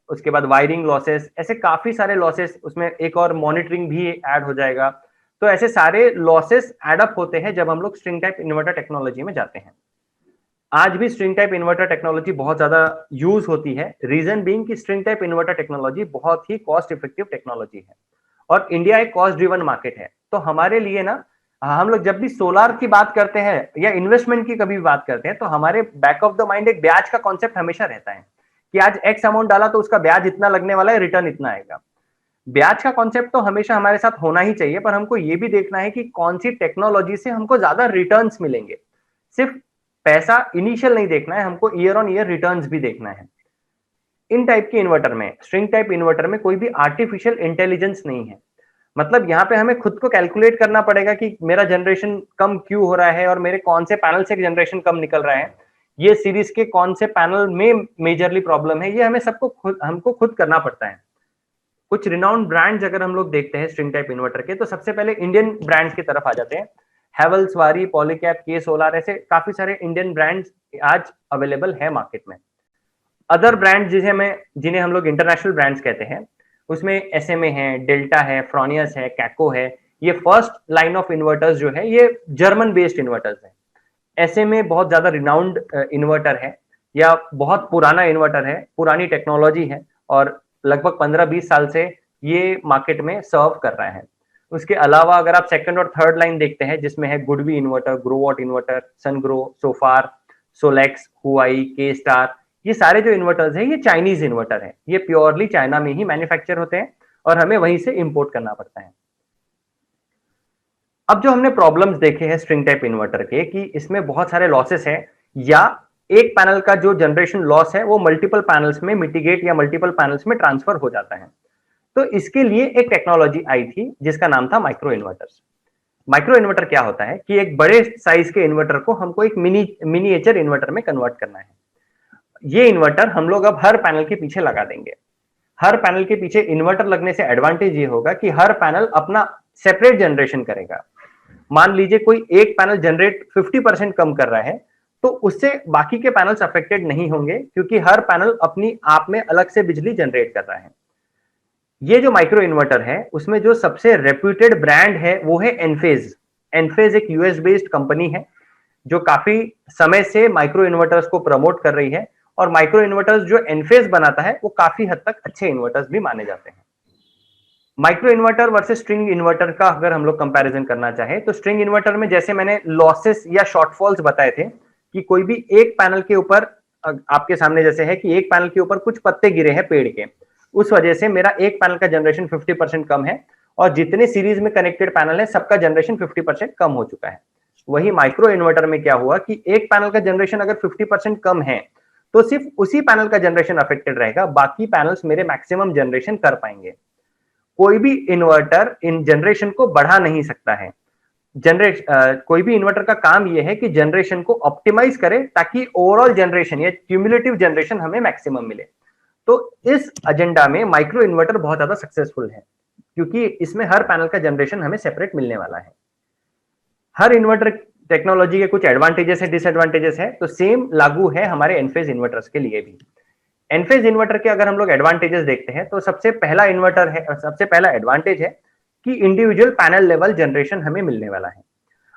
उसके बाद वायरिंग लॉसेस, ऐसे काफी सारे लॉसेस, उसमें एक और मॉनिटरिंग भी ऐड हो जाएगा। तो ऐसे सारे लॉसेस एड अप होते हैं जब हम लोग स्ट्रिंग टाइप इन्वर्टर टेक्नोलॉजी में जाते हैं। आज भी स्ट्रिंग टाइप इन्वर्टर टेक्नोलॉजी बहुत ज्यादा यूज होती है। रीजन बीइंग कि स्ट्रिंग टाइप इन्वर्टर टेक्नोलॉजी बहुत ही कॉस्ट इफेक्टिव टेक्नोलॉजी है और इंडिया एक कॉस्ट ड्रिवन मार्केट है। तो हमारे लिए ना, हम लोग जब भी सोलार की बात करते हैं या इन्वेस्टमेंट की कभी भी बात करते हैं तो हमारे बैक ऑफ द माइंड एक ब्याज का कॉन्सेप्ट हमेशा रहता है कि आज एक्स अमाउंट डाला तो उसका ब्याज इतना लगने वाला है, रिटर्न इतना आएगा। ब्याज का कॉन्सेप्ट तो हमेशा हमारे साथ होना ही चाहिए, पर हमको ये भी देखना है कि कौन सी टेक्नोलॉजी से हमको ज्यादा रिटर्न्स मिलेंगे। सिर्फ पैसा इनिशियल नहीं देखना है, हमको ईयर ऑन ईयर रिटर्न्स भी देखना है। इन टाइप के इन्वर्टर में, स्ट्रिंग टाइप इन्वर्टर में कोई भी आर्टिफिशियल इंटेलिजेंस नहीं है। मतलब यहाँ पे हमें खुद को कैलकुलेट करना पड़ेगा कि मेरा जनरेशन कम क्यों हो रहा है और मेरे कौन से पैनल से जनरेशन कम निकल रहा है, ये सीरीज के कौन से पैनल में मेजरली प्रॉब्लम है, ये हमें हमको खुद करना पड़ता है। कुछ रिनाउंड ब्रांड्स अगर हम लोग देखते हैं स्ट्रिंग टाइप इन्वर्टर के, तो सबसे पहले इंडियन ब्रांड्स की तरफ आ जाते हैं। हैवेल्स, वारी, पॉलीकैप, के सोलार, ऐसे काफी सारे इंडियन ब्रांड्स आज अवेलेबल है मार्केट में। अदर ब्रांड्स जिन्हें हम लोग इंटरनेशनल ब्रांड्स कहते हैं, उसमें एसएमए है, डेल्टा है, फ्रोनियस है, कैको है। ये फर्स्ट लाइन ऑफ इन्वर्टर्स जो है ये जर्मन बेस्ड इन्वर्टर्स है। एसएमए बहुत ज्यादा रिनाउंड इन्वर्टर है या बहुत पुराना इन्वर्टर है, पुरानी टेक्नोलॉजी है और लगभग 15-20 साल से ये मार्केट में सर्व कर रहा है। उसके अलावा अगर आप सेकंड और थर्ड लाइन देखते हैं जिसमें है GoodWe inverter, ग्रोवॉट inverter, Sungro, so far, Solex, हुआई, के स्टार, ये सारे जो इन्वर्टर्स हैं ये चाइनीज इन्वर्टर है। ये प्योरली चाइना में ही मैन्युफैक्चर होते हैं और हमें वहीं से इंपोर्ट करना पड़ता है। अब जो हमने प्रॉब्लम्स देखे हैं स्ट्रिंग टाइप इन्वर्टर के कि इसमें बहुत सारे लॉसेस हैं या एक पैनल का जो जनरेशन लॉस है वो मल्टीपल पैनल्स में मिटिगेट या मल्टीपल पैनल्स में ट्रांसफर हो जाता है। तो इसके लिए एक टेक्नोलॉजी आई थी जिसका नाम था माइक्रो इन्वर्टर्स। माइक्रो इन्वर्टर क्या होता है कि एक बड़े साइज के इन्वर्टर को हमको एक मिनिएचर इन्वर्टर में कन्वर्ट करना है। ये इन्वर्टर हम लोग अब हर पैनल के पीछे लगा देंगे। हर पैनल के पीछे इन्वर्टर लगने से एडवांटेज ये होगा कि हर पैनल अपना सेपरेट जनरेशन करेगा। मान लीजिए कोई एक पैनल जनरेट 50% कम कर रहा है तो उससे बाकी के पैनल्स अफेक्टेड नहीं होंगे क्योंकि हर पैनल अपनी आप में अलग से बिजली जनरेट कर रहा है। ये जो माइक्रो इन्वर्टर है उसमें जो सबसे रेप्यूटेड ब्रांड है वो है एनफेज। एनफेज एक यूएस बेस्ड कंपनी है जो काफी समय से माइक्रो इन्वर्टर्स को प्रमोट कर रही है और माइक्रो इन्वर्टर्स जो एनफेज बनाता है वो काफी हद तक अच्छे इन्वर्टर्स भी माने जाते हैं। Micro inverter versus string inverter का अगर हम लोग कंपैरिजन करना चाहें तो स्ट्रिंग इन्वर्टर में जैसे मैंने लॉसेस या शॉर्टफॉल्स बताए थे कि कोई भी एक पैनल के ऊपर, आपके सामने जैसे है कि एक पैनल के ऊपर कुछ पत्ते गिरे हैं पेड़ के, उस वजह से मेरा एक पैनल का जनरेशन 50% कम है और जितने सीरीज में कनेक्टेड पैनल है सबका जनरेशन 50% कम हो चुका है। वही माइक्रो इन्वर्टर में क्या हुआ कि एक पैनल का जनरेशन अगर 50% कम है तो सिर्फ उसी पैनल का जनरेशन अफेक्टेड रहेगा, बाकी पैनल्स मेरे मैक्सिमम जनरेशन कर पाएंगे। कोई भी इन्वर्टर इन जनरेशन को बढ़ा नहीं सकता है। कोई भी इन्वर्टर का काम यह है कि जनरेशन को ऑप्टिमाइज करे ताकि ओवरऑल जनरेशन या क्यूमुलेटिव जनरेशन हमें मैक्सिमम मिले। तो इस एजेंडा में माइक्रो इन्वर्टर बहुत ज्यादा सक्सेसफुल है क्योंकि इसमें हर पैनल का जनरेशन हमें सेपरेट मिलने वाला है। हर इन्वर्टर टेक्नोलॉजी के कुछ एडवांटेजेस है, डिसएडवांटेजेस है, तो सेम लागू है हमारे एनफेज इन्वर्टर्स के लिए भी। एनफेज इन्वर्टर के अगर हम लोग एडवांटेजेस देखते हैं तो सबसे पहला एडवांटेज है कि इंडिविजुअल पैनल लेवल जनरेशन हमें मिलने वाला है।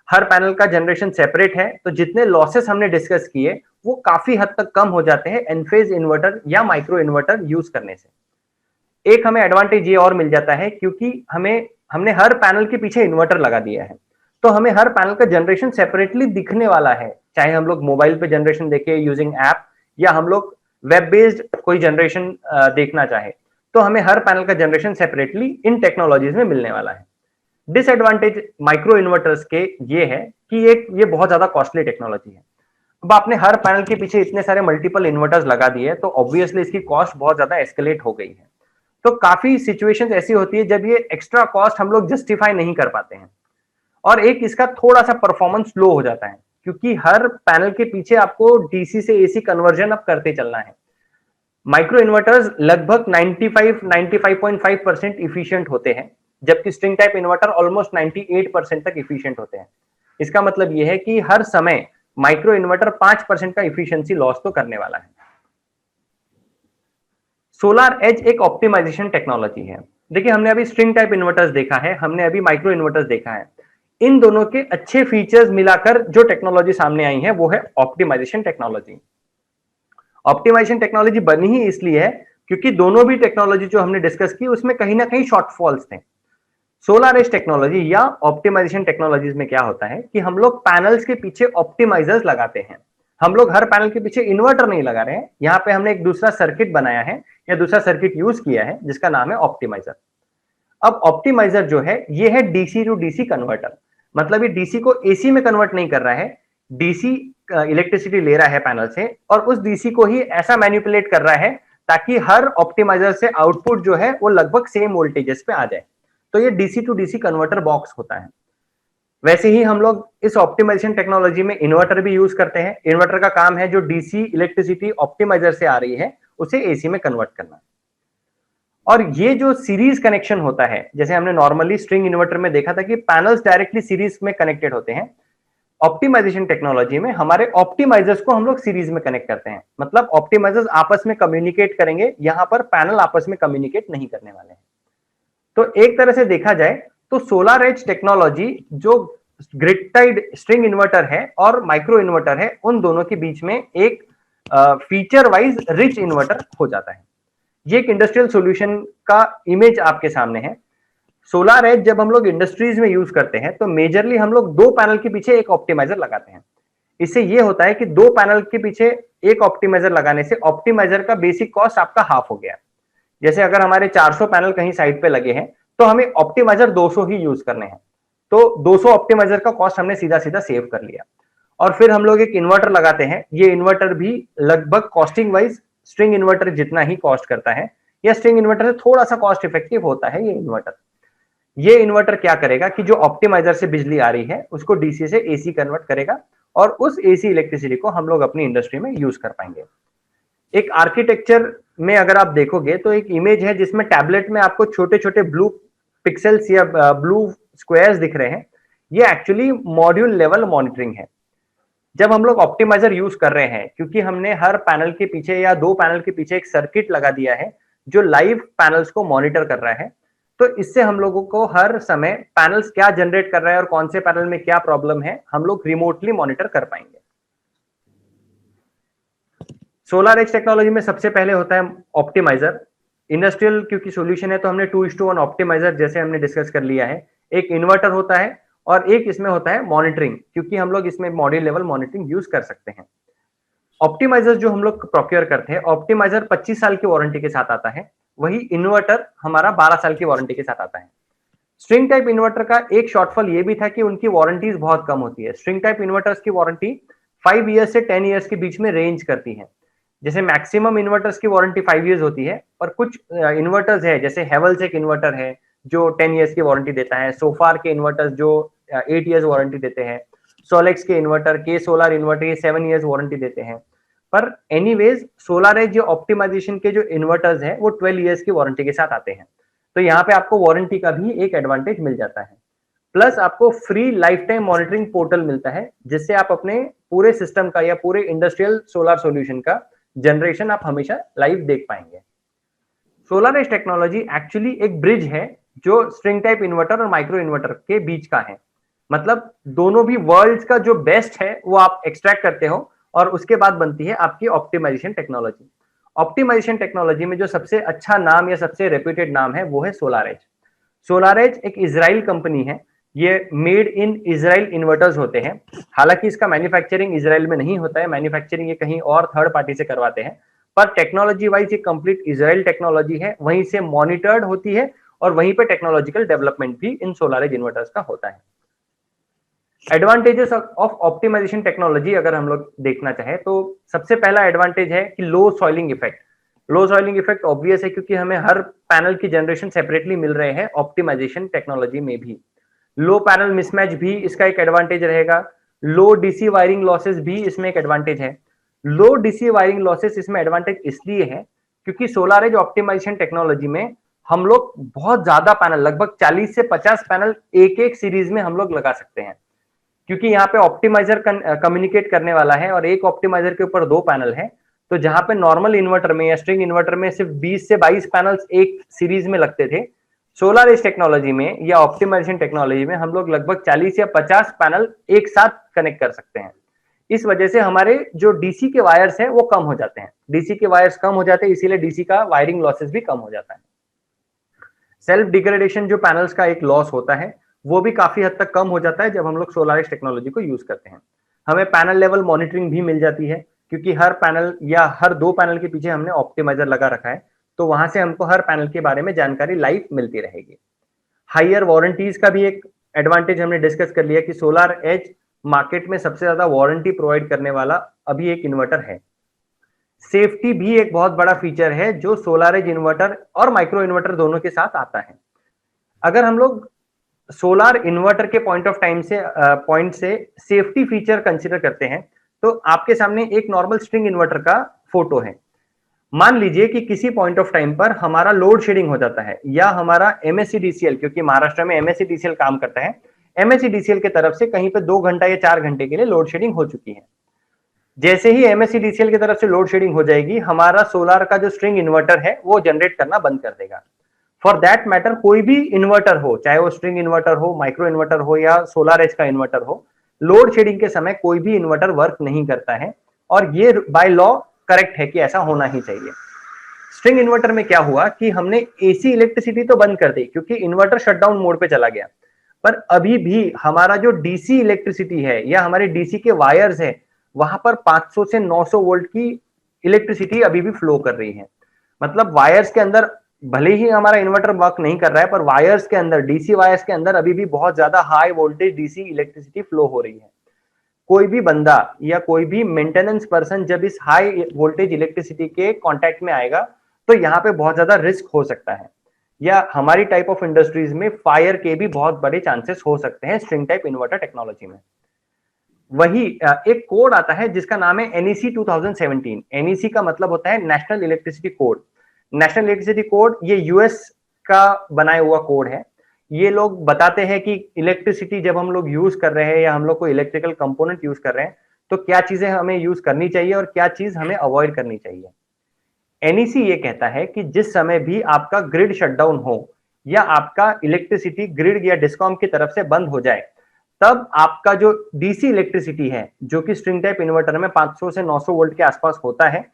हर पैनल का जनरेशन सेपरेट है, तो जितने लॉसेस हमने डिस्कस किए वो काफी हद तक कम हो जाते हैं एनफेज इन्वर्टर या माइक्रो इन्वर्टर यूज करने से। एक हमें एडवांटेज ये और मिल जाता है क्योंकि हमने हर पैनल के पीछे इन्वर्टर लगा दिया है, तो हमें हर पैनल का जनरेशन सेपरेटली दिखने वाला है, चाहे हम लोग मोबाइल पे जनरेशन देखें यूजिंग ऐप या हम लोग वेब बेस्ड कोई जनरेशन देखना चाहे, तो हमें हर पैनल का जनरेशन सेपरेटली इन टेक्नोलॉजीज में मिलने वाला है। डिसएडवांटेज माइक्रो इन्वर्टर्स के ये है कि ये बहुत ज्यादा कॉस्टली टेक्नोलॉजी है। अब आपने हर पैनल के पीछे इतने सारे मल्टीपल इन्वर्टर्स लगा दिए तो ऑब्वियसली इसकी कॉस्ट बहुत ज्यादा एस्केलेट हो गई है। तो काफी सिचुएशंस ऐसी होती है जब ये एक्स्ट्रा कॉस्ट हम लोग जस्टिफाई नहीं कर पाते हैं, और एक इसका थोड़ा सा परफॉर्मेंस लो हो जाता है क्योंकि हर पैनल के पीछे आपको डीसी से एसी कन्वर्जन अब करते चलना है। माइक्रो इन्वर्टर्स लगभग 95-95.5% इफिशिएंट होते हैं, जबकि स्ट्रिंग टाइप इन्वर्टर ऑलमोस्ट 98% तक इफिशिएंट होते हैं। इसका मतलब यह है कि हर समय माइक्रो इन्वर्टर 5% का इफिशिएंसी लॉस तो करने वाला है। सोलार एज एक ऑप्टिमाइजेशन टेक्नोलॉजी है। देखिए, हमने अभी स्ट्रिंग टाइप इन्वर्टर्स देखा है, हमने अभी माइक्रो इन्वर्टर्स देखा है। इन दोनों के अच्छे फीचर्स मिलाकर जो टेक्नोलॉजी सामने आई है वो है ऑप्टिमाइजेशन टेक्नोलॉजी। ऑप्टिमाइजेशन टेक्नोलॉजी बनी ही इसलिए है क्योंकि दोनों भी टेक्नोलॉजी जो हमने डिस्कस की उसमें कहीं ना कहीं शॉर्टफॉल्स थे। सोलार एज टेक्नोलॉजी या ऑप्टिमाइजेशन टेक्नोलॉजीज में क्या होता है कि हम लोग पैनल्स के पीछे ऑप्टिमाइजर्स लगाते हैं। हम लोग हर पैनल के पीछे इन्वर्टर नहीं लगा रहे हैं, यहाँ पे हमने एक दूसरा सर्किट बनाया है या दूसरा सर्किट यूज किया है जिसका नाम है ऑप्टिमाइजर। अब ऑप्टिमाइजर जो है ये है डीसी टू डीसी कन्वर्टर, मतलब ये डीसी को एसी में कन्वर्ट नहीं कर रहा है, डीसी इलेक्ट्रिसिटी ले रहा है पैनल से और उस डीसी को ही ऐसा मैनिपुलेट कर रहा है ताकि हर ऑप्टिमाइजर से आउटपुट जो है वो लगभग सेम वोल्टेजेस पे आ जाए। तो ये DC to DC converter box होता है। वैसे ही हम लोग इस ऑप्टिमाइजेशन टेक्नोलॉजी में इन्वर्टर भी यूज करते हैं। इन्वर्टर का काम है जो डीसी इलेक्ट्रिसिटी ऑप्टिमाइजर से आ रही है उसे एसी में कन्वर्ट करना। और ये जो सीरीज कनेक्शन होता है, जैसे हमने नॉर्मली स्ट्रिंग इन्वर्टर में देखा था कि पैनल्स डायरेक्टली सीरीज में कनेक्टेड होते हैं, ऑप्टिमाइजेशन टेक्नोलॉजी में हमारे ऑप्टिमाइजर्स को हम लोग सीरीज में कनेक्ट करते हैं। मतलब ऑप्टिमाइजर्स आपस में कम्युनिकेट करेंगे, यहां पर पैनल आपस में कम्युनिकेट नहीं करने वाले हैं। तो एक तरह से देखा जाए तो सोलार एज टेक्नोलॉजी जो ग्रिड टाइड स्ट्रिंग इन्वर्टर है और माइक्रो इन्वर्टर है, उन दोनों के बीच में एक फीचर वाइज रिच इन्वर्टर हो जाता है। ये एक इंडस्ट्रियल सॉल्यूशन का इमेज आपके सामने है। सोलार एज जब हम लोग इंडस्ट्रीज में यूज करते हैं तो मेजरली हम लोग दो पैनल के पीछे एक ऑप्टिमाइजर लगाते हैं। इससे ये होता है कि दो पैनल के पीछे एक ऑप्टिमाइजर लगाने से ऑप्टिमाइजर का बेसिक कॉस्ट आपका हाफ हो गया। जैसे अगर हमारे 400 पैनल कहीं साइड पे लगे हैं तो हमें ऑप्टिमाइजर 200 ही यूज करने हैं, तो 200 ऑप्टिमाइजर का कॉस्ट हमने सीधा सीधा सेव कर लिया। और फिर हम लोग एक इन्वर्टर लगाते हैं। ये इन्वर्टर भी लगभग कॉस्टिंग वाइज स्ट्रिंग इन्वर्टर जितना ही कॉस्ट करता है, या स्ट्रिंग इन्वर्टर से थोड़ा सा कॉस्ट इफेक्टिव होता है ये इन्वर्टर। ये इन्वर्टर क्या करेगा कि जो ऑप्टिमाइजर से बिजली आ रही है उसको डीसी से एसी कन्वर्ट करेगा और उस एसी इलेक्ट्रिसिटी को हम लोग अपनी इंडस्ट्री में यूज कर पाएंगे। एक आर्किटेक्चर में अगर आप देखोगे तो एक इमेज है जिसमें टैबलेट में आपको छोटे छोटे ब्लू पिक्सेल्स या ब्लू स्क्वायर्स दिख रहे हैं। ये एक्चुअली मॉड्यूल लेवल मॉनिटरिंग है। जब हम लोग ऑप्टिमाइजर यूज कर रहे हैं, क्योंकि हमने हर पैनल के पीछे या दो पैनल के पीछे एक सर्किट लगा दिया है जो लाइव पैनल्स को मॉनिटर कर रहा है, तो इससे हम लोगों को हर समय पैनल्स क्या जनरेट कर रहा है और कौन से पैनल में क्या प्रॉब्लम है हम लोग रिमोटली मॉनिटर कर पाएंगे। सोलार एज टेक्नोलॉजी में सबसे पहले होता है ऑप्टिमाइजर। इंडस्ट्रियल क्योंकि सॉल्यूशन है तो हमने 2:1 ऑप्टिमाइजर जैसे हमने डिस्कस कर लिया है। एक इन्वर्टर होता है और एक इसमें होता है मॉनिटरिंग, क्योंकि हम लोग इसमें मॉड्यूल लेवल मॉनिटरिंग यूज कर सकते हैं। ऑप्टिमाइजर जो हम लोग प्रोक्योर करते हैं, ऑप्टिमाइजर 25 साल की वारंटी के साथ आता है, वही इन्वर्टर हमारा 12 साल की वारंटी के साथ आता है। स्ट्रिंग टाइप इन्वर्टर का एक शॉर्टफॉल ये भी था कि उनकी वारंटीज बहुत कम होती है। स्ट्रिंग टाइप इन्वर्टर्स की वारंटी 5 ईयर्स से 10 ईयर्स के बीच में रेंज करती है। जैसे मैक्सिमम इन्वर्टर्स की वारंटी 5 ईयर्स होती है, और कुछ इन्वर्टर्स है जैसे हेवल्स एक इन्वर्टर है जो 10 ईयर्स की वारंटी देता है, सोफार के इन्वर्टर्स जो 8 ईयर्स वारंटी देते हैं, सोलेक्स के इन्वर्टर, के सोलर इन्वर्टर ये 7 ईयर्स वारंटी देते हैं। पर एनीवेज सोलार एज जो ऑप्टिमाइजेशन के जो इन्वर्टर्स हैं वो 12 ईयर्स की वारंटी के साथ आते हैं, तो यहाँ पे आपको वारंटी का भी एक एडवांटेज मिल जाता है। प्लस आपको free life time monitoring portal मिलता है जिससे आप अपने पूरे सिस्टम का या पूरे इंडस्ट्रियल सोलर सॉल्यूशन का जनरेशन आप हमेशा लाइव देख पाएंगे। सोलर एज टेक्नोलॉजी एक्चुअली एक ब्रिज है जो स्ट्रिंग टाइप इन्वर्टर और माइक्रो इन्वर्टर के बीच का है। मतलब दोनों भी वर्ल्ड्स का जो बेस्ट है वो आप एक्सट्रैक्ट करते हो और उसके बाद बनती है आपकी ऑप्टिमाइजेशन टेक्नोलॉजी। ऑप्टिमाइजेशन टेक्नोलॉजी में जो सबसे अच्छा नाम या सबसे रेप्यूटेड नाम है वो है सोलार एज। सोलार एज एक इजराइल कंपनी है। ये मेड इन इजराइल इन्वर्टर्स होते हैं। हालांकि इसका मैन्युफैक्चरिंग इजराइल में नहीं होता है, मैन्युफैक्चरिंग ये कहीं और थर्ड पार्टी से करवाते हैं, पर टेक्नोलॉजी वाइज ये कंप्लीट इजराइल टेक्नोलॉजी है, वहीं से मॉनिटर्ड होती है और वहीं पे टेक्नोलॉजिकल डेवलपमेंट भी इन सोलार एज इन्वर्टर्स का होता है। एडवांटेजेस ऑफ ऑप्टिमाइजेशन टेक्नोलॉजी अगर हम लोग देखना चाहें तो सबसे पहला एडवांटेज है कि लो सॉइलिंग इफेक्ट। लो सॉइलिंग इफेक्ट ऑब्वियस है क्योंकि हमें हर पैनल की जनरेशन सेपरेटली मिल रहे हैं ऑप्टिमाइजेशन टेक्नोलॉजी में भी। लो पैनल मिसमैच भी इसका एक एडवांटेज रहेगा। लो डीसी वायरिंग लॉसेस भी इसमें एक एडवांटेज है। लो डीसी वायरिंग लॉसेस इसमें एडवांटेज इसलिए है क्योंकि सोलार एज ऑप्टिमाइजेशन टेक्नोलॉजी में हम लोग बहुत ज्यादा पैनल, लगभग 40 से 50 पैनल एक एक सीरीज में हम लोग लगा सकते हैं, क्योंकि यहाँ पे ऑप्टिमाइजर कम्युनिकेट करने वाला है और एक ऑप्टिमाइजर के ऊपर 2 पैनल है। तो जहां पे नॉर्मल इन्वर्टर में या स्ट्रिंग इन्वर्टर में सिर्फ 20 से 22 पैनल्स एक सीरीज में लगते थे, सोलार एज टेक्नोलॉजी में या ऑप्टिमाइजेशन टेक्नोलॉजी में हम लोग लगभग 40 या 50 पैनल एक साथ कनेक्ट कर सकते हैं। इस वजह से हमारे जो डीसी के वायर्स हैं वो कम हो जाते हैं। डीसी के वायर्स कम हो जाते हैं, इसीलिए डीसी का वायरिंग लॉसेस भी कम हो जाता है। सेल्फ डिग्रेडेशन जो पैनल्स का एक लॉस होता है वो भी काफी हद तक कम हो जाता है जब हम लोग सोलार एज टेक्नोलॉजी को यूज करते हैं। हमें पैनल लेवल मॉनिटरिंग भी मिल जाती है क्योंकि हर पैनल या हर 2 पैनल के पीछे हमने ऑप्टिमाइजर लगा रखा है, तो वहां से हमको हर पैनल के बारे में जानकारी लाइव मिलती रहेगी। हायर वारंटीज का भी एक एडवांटेज हमने डिस्कस कर लिया कि सोलार एज मार्केट में सबसे ज्यादा वारंटी प्रोवाइड करने वाला अभी एक इन्वर्टर है। सेफ्टी भी एक बहुत बड़ा फीचर है जो सोलार एज इन्वर्टर और माइक्रो इन्वर्टर दोनों के साथ आता है। अगर हम लोग सोलार इन्वर्टर के पॉइंट से सेफ्टी फीचर कंसीडर करते हैं तो आपके सामने एक नॉर्मल स्ट्रिंग इन्वर्टर का फोटो है। मान लीजिए कि किसी पॉइंट ऑफ टाइम पर हमारा लोड शेडिंग हो जाता है या हमारा एमएससीडीसीएल, क्योंकि महाराष्ट्र में एमएससीडीसीएल काम करता है, एमएससीडीसीएल की तरफ से कहीं पे 2 घंटा या 4 घंटे के लिए लोड शेडिंग हो चुकी है। जैसे ही एमएससीडीसीएल की तरफ से लोड शेडिंग हो जाएगी, हमारा सोलार का जो स्ट्रिंग इन्वर्टर है वो जनरेट करना बंद कर देगा। फॉर दैट मैटर कोई भी इन्वर्टर हो, चाहे वो स्ट्रिंग इन्वर्टर हो, माइक्रो इन्वर्टर हो या सोलार एज का इन्वर्टर हो, लोड शेडिंग के समय कोई भी इन्वर्टर वर्क नहीं करता है और ये बाय लॉ करेक्ट है कि ऐसा होना ही चाहिए। स्ट्रिंग इन्वर्टर में क्या हुआ कि हमने एसी इलेक्ट्रिसिटी तो बंद कर दी क्योंकि इन्वर्टर शटडाउन मोड पे चला गया, पर अभी भी हमारा जो डीसी इलेक्ट्रिसिटी है या हमारे डीसी के वायर्स है वहां पर 500 से 900 वोल्ट की इलेक्ट्रिसिटी अभी भी फ्लो कर रही है। मतलब वायर्स के अंदर भले ही हमारा इन्वर्टर वर्क नहीं कर रहा है, पर वायर्स के अंदर, डीसी वायर्स के अंदर अभी भी बहुत ज्यादा high voltage DC electricity flow हो रही है। कोई भी बंदा या कोई भी मेंटेनेंस पर्सन जब इस हाई वोल्टेज इलेक्ट्रिसिटी के कांटेक्ट में आएगा तो यहाँ पे बहुत ज्यादा रिस्क हो सकता है, या हमारी टाइप ऑफ इंडस्ट्रीज में फायर के भी बहुत बड़े चांसेस हो सकते हैं स्ट्रिंग टाइप इन्वर्टर टेक्नोलॉजी में। वही एक कोड आता है जिसका नाम है NEC 2017। NEC का मतलब होता है national electricity code. National electricity code ये यूएस का बनाया हुआ कोड है। ये लोग बताते हैं कि इलेक्ट्रिसिटी जब हम लोग यूज कर रहे हैं या हम लोग कोई इलेक्ट्रिकल कंपोनेंट यूज कर रहे हैं तो क्या चीजें हमें यूज करनी चाहिए और क्या चीज हमें अवॉइड करनी चाहिए। NEC ये कहता है कि जिस समय भी आपका ग्रिड शटडाउन हो या आपका इलेक्ट्रिसिटी ग्रिड या डिस्कॉम की तरफ से बंद हो जाए, तब आपका जो डीसी इलेक्ट्रिसिटी है जो कि स्ट्रिंग टाइप इन्वर्टर में 500 से 900 वोल्ट के आसपास होता है,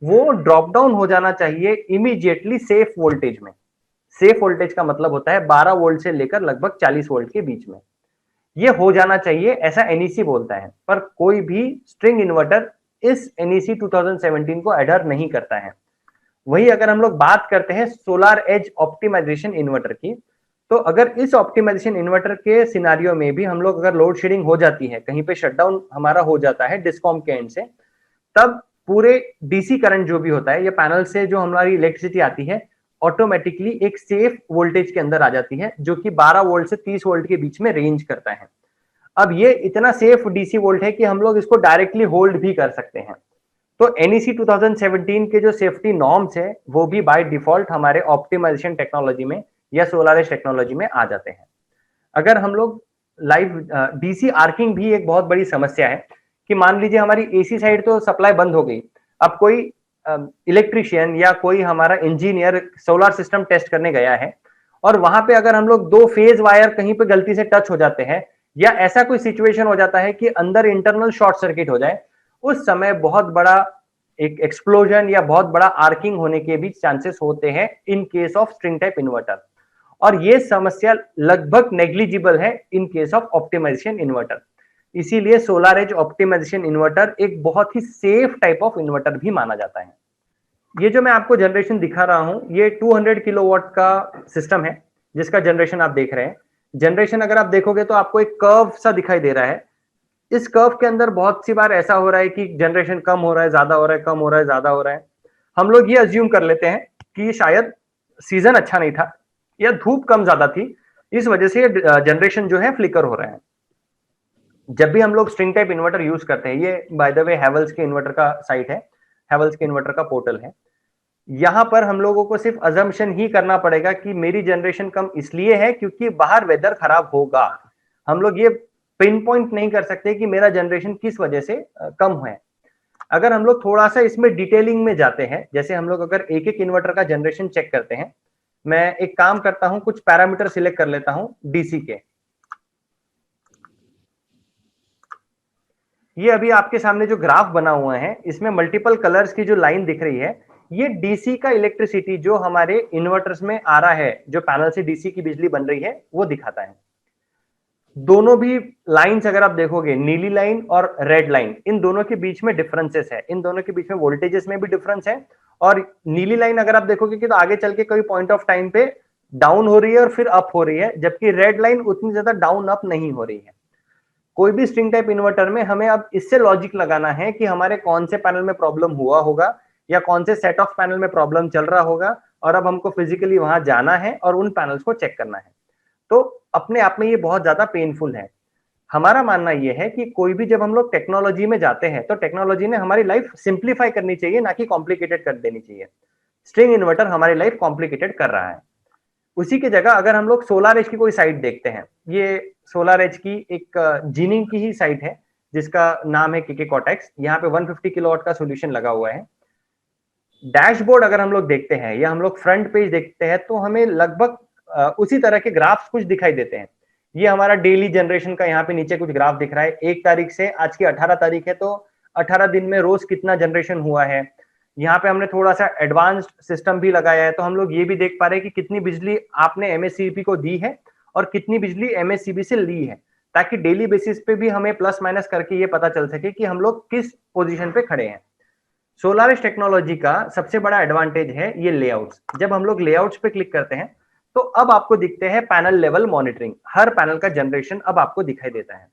वो ड्रॉप डाउन हो जाना चाहिए इमीडिएटली सेफ वोल्टेज में। सेफ वोल्टेज का मतलब होता है 12 वोल्ट से लेकर लगभग 40 वोल्ट के बीच में ये हो जाना चाहिए, ऐसा NEC बोलता है। पर कोई भी स्ट्रिंग इन्वर्टर इस NEC 2017 को एडर नहीं करता है। वही अगर हम लोग बात करते हैं सोलार एज ऑप्टिमाइजेशन इन्वर्टर की, तो अगर इस ऑप्टिमाइजेशन इन्वर्टर के सिनारियो में भी हम लोग अगर लोड शेडिंग हो जाती है, कहीं पे शटडाउन हमारा हो जाता है डिस्कॉम के एंड से, तब पूरे डीसी करंट जो भी होता है या पैनल से जो हमारी इलेक्ट्रिसिटी आती है ऑटोमेटिकली एक सेफ वोल्टेज के अंदर आ जाती है जो कि 12 वोल्ट से 30 वोल्ट के बीच में रेंज करता है। अब ये इतना सेफ डीसी वोल्ट है कि हम लोग इसको डायरेक्टली होल्ड भी कर सकते हैं। तो NEC 2017 के जो सेफ्टी नॉर्म्स है वो भी बाय डिफॉल्ट हमारे ऑप्टिमाइजेशन टेक्नोलॉजी में या सोलार एज टेक्नोलॉजी में आ जाते हैं। अगर हम लोग लाइव डीसी आर्किंग भी एक बहुत बड़ी समस्या है कि मान लीजिए हमारी एसी साइड तो सप्लाई बंद हो गई, अब कोई इलेक्ट्रिशियन या कोई हमारा इंजीनियर सोलर सिस्टम टेस्ट करने गया है और वहां पे अगर हम लोग 2 फेज वायर कहीं पे गलती से टच हो जाते हैं या ऐसा कोई सिचुएशन हो जाता है कि अंदर इंटरनल शॉर्ट सर्किट हो जाए, उस समय बहुत बड़ा एक एक्सप्लोजन या बहुत बड़ा आर्किंग होने के भी चांसेस होते हैं in case of string type inverter. और ये समस्या लगभग नेग्लिजिबल है in case of optimisation inverter. इसीलिए सोलर एज ऑप्टिमाइजेशन इन्वर्टर एक बहुत ही सेफ टाइप ऑफ इन्वर्टर भी माना जाता है। ये जो मैं आपको जनरेशन दिखा रहा हूं, ये 200 किलोवाट का सिस्टम है जिसका जनरेशन आप देख रहे हैं। जनरेशन अगर आप देखोगे तो आपको एक कर्व सा दिखाई दे रहा है। इस कर्व के अंदर बहुत सी बार ऐसा हो रहा है कि जनरेशन कम हो रहा है, ज्यादा हो रहा है, कम हो रहा है, ज्यादा हो रहा है। हम लोग ये अज्यूम कर लेते हैं कि शायद सीजन अच्छा नहीं था या धूप कम ज्यादा थी, इस वजह से जनरेशन जो है फ्लिकर हो रहा है। जब भी हम लोग स्ट्रिंग टाइप इन्वर्टर यूज करते हैं, ये बाय द वे हैवेल्स के इन्वर्टर का साइट है, हैवेल्स के इन्वर्टर का पोर्टल है। यहां पर हम लोगों को सिर्फ अजम्पशन ही करना पड़ेगा कि मेरी जनरेशन कम इसलिए है क्योंकि बाहर वेदर खराब होगा। हम लोग ये पिन पॉइंट नहीं कर सकते कि मेरा जनरेशन किस वजह से कम है। अगर हम लोग थोड़ा सा इसमें डिटेलिंग में जाते हैं, जैसे हम लोग अगर एक एक इन्वर्टर का जनरेशन चेक करते हैं, मैं एक काम करता हूं, कुछ पैरामीटर सिलेक्ट कर लेता हूं डीसी के। ये अभी आपके सामने जो ग्राफ बना हुआ है, इसमें मल्टीपल कलर्स की जो लाइन दिख रही है, ये डीसी का इलेक्ट्रिसिटी जो हमारे इन्वर्टर्स में आ रहा है, जो पैनल से डीसी की बिजली बन रही है, वो दिखाता है। दोनों भी लाइंस अगर आप देखोगे, नीली लाइन और रेड लाइन, इन दोनों के बीच में डिफरेंसेस है, इन दोनों के बीच में वोल्टेजेस में भी डिफरेंस है। और नीली लाइन अगर आप देखोगे कि तो आगे चल के कोई पॉइंट ऑफ टाइम पे डाउन हो रही है और फिर अप हो रही है, जबकि रेड लाइन उतनी ज्यादा डाउन अप नहीं हो रही है। कोई भी स्ट्रिंग टाइप इन्वर्टर में हमें अब इससे लॉजिक लगाना है कि हमारे कौन से पैनल में प्रॉब्लम हुआ होगा या कौन से सेट ऑफ पैनल में प्रॉब्लम चल रहा होगा, और अब हमको फिजिकली वहां जाना है और उन पैनल्स को चेक करना है। तो अपने आप में ये बहुत ज्यादा पेनफुल है। हमारा मानना यह है कि कोई भी जब हम लोग टेक्नोलॉजी में जाते हैं तो टेक्नोलॉजी ने हमारी लाइफ सिंप्लीफाई करनी चाहिए, ना कि कॉम्प्लिकेटेड कर देनी चाहिए। स्ट्रिंग इन्वर्टर हमारी लाइफ कॉम्प्लिकेटेड कर रहा है। उसी की जगह अगर हम लोग सोलर एज की कोई साइट देखते हैं, ये सोलर एज की एक जीनिंग की ही साइट है जिसका नाम है केके कॉटेक्स। यहाँ पे 150 किलोवाट का सोल्यूशन लगा हुआ है। डैशबोर्ड अगर हम लोग देखते हैं या हम लोग फ्रंट पेज देखते हैं तो हमें लगभग उसी तरह के ग्राफ्स कुछ दिखाई देते हैं। ये हमारा डेली जनरेशन का यहाँ पे नीचे कुछ ग्राफ दिख रहा है। 1 तारीख से आज की 18 तारीख है, तो 18 दिन में रोज कितना जनरेशन हुआ है। यहाँ पे हमने थोड़ा सा एडवांस्ड सिस्टम भी लगाया है, तो हम लोग ये भी देख पा रहे हैं कि कितनी बिजली आपने एमएससीबी को दी है और कितनी बिजली एमएससीबी से ली है, ताकि डेली बेसिस पे भी हमें प्लस माइनस करके ये पता चल सके कि हम लोग किस पोजीशन पे खड़े हैं। सोलारिस टेक्नोलॉजी का सबसे बड़ा एडवांटेज है ये लेआउट्स। जब हम लोग लेआउट्स पे क्लिक करते हैं तो अब आपको दिखते हैं पैनल लेवल मॉनिटरिंग। हर पैनल का जनरेशन अब आपको दिखाई देता है।